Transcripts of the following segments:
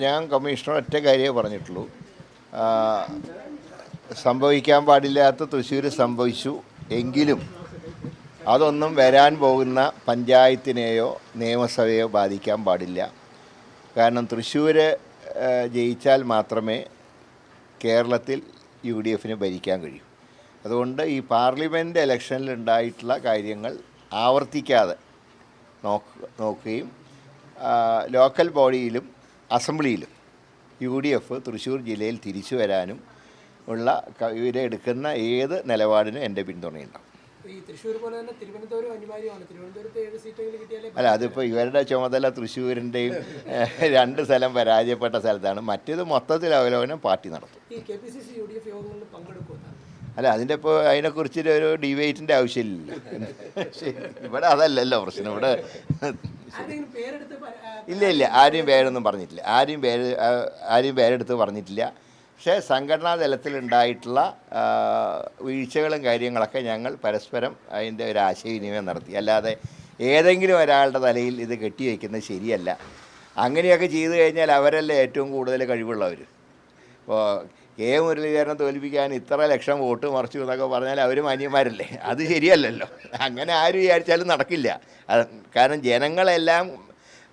ഞാൻ കമ്മീഷണർ ഒറ്റ കാര്യമേ പറഞ്ഞിട്ടുള്ളൂ. സംഭവിക്കാൻ പാടില്ലാത്ത തൃശ്ശൂർ സംഭവിച്ചു എങ്കിലും അതൊന്നും വരാൻ പോകുന്ന പഞ്ചായത്തിനെയോ നിയമസഭയോ ബാധിക്കാൻ പാടില്ല. കാരണം തൃശ്ശൂർ ജയിച്ചാൽ മാത്രമേ കേരളത്തിൽ UDF ഭരിക്കാൻ കഴിയൂ. അതുകൊണ്ട് ഈ പാർലമെൻറ്റ് ഇലക്ഷനിൽ ഉണ്ടായിട്ടുള്ള കാര്യങ്ങൾ ആവർത്തിക്കാതെ നോക്കുകയും ലോക്കൽ ബോഡിയിലും അസംബ്ലിയിലും UDF തൃശ്ശൂർ ജില്ലയിൽ തിരിച്ചു വരാനും ഉള്ള ഇവരെടുക്കുന്ന ഏത് നിലപാടിനും എൻ്റെ പിന്തുണയുണ്ടാവും. അല്ല, അതിപ്പോൾ ഇവരുടെ ചുമതല തൃശ്ശൂരിൻ്റെയും 2 സ്ഥലം പരാജയപ്പെട്ട സ്ഥലത്താണ്. മറ്റേത് മൊത്തത്തിൽ അവലോകനം പാർട്ടി നടത്തും. അല്ല, അതിനെക്കുറിച്ച് ഒരു ഡിബേറ്റിൻ്റെ ആവശ്യമില്ല. ഇവിടെ അതല്ലല്ലോ പ്രശ്നം. ഇവിടെ ഇല്ല ആരും പേരൊന്നും പറഞ്ഞിട്ടില്ല. ആരും പേരെടുത്ത് പറഞ്ഞിട്ടില്ല. പക്ഷേ സംഘടനാ തലത്തിലുണ്ടായിട്ടുള്ള വീഴ്ചകളും കാര്യങ്ങളൊക്കെ ഞങ്ങൾ പരസ്പരം അതിൻ്റെ ഒരു ആശയവിനിമയം നടത്തി. അല്ലാതെ ഏതെങ്കിലും ഒരാളുടെ തലയിൽ ഇത് കെട്ടിവെക്കുന്നത് ശരിയല്ല. അങ്ങനെയൊക്കെ ചെയ്തു കഴിഞ്ഞാൽ അവരല്ലേ ഏറ്റവും കൂടുതൽ കഴിവുള്ളവർ. ഇപ്പോൾ കെ മുരളീധരനെ തോൽപ്പിക്കാൻ ഇത്ര ലക്ഷം വോട്ട് മറിച്ചു എന്നൊക്കെ പറഞ്ഞാൽ അവർ മാന്യന്മാരല്ലേ? അത് ശരിയല്ലല്ലോ. അങ്ങനെ ആര് വിചാരിച്ചാലും നടക്കില്ല. കാരണം ജനങ്ങളെല്ലാം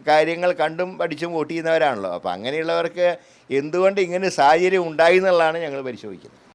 കാര്യങ്ങൾ കണ്ടും പഠിച്ചും വോട്ട് ചെയ്യുന്നവരാണല്ലോ. അപ്പോൾ അങ്ങനെയുള്ളവർക്ക് എന്തുകൊണ്ട് ഇങ്ങനെ സാഹചര്യം ഉണ്ടായി എന്നുള്ളതാണ് ഞങ്ങൾ പരിശോധിക്കുന്നത്.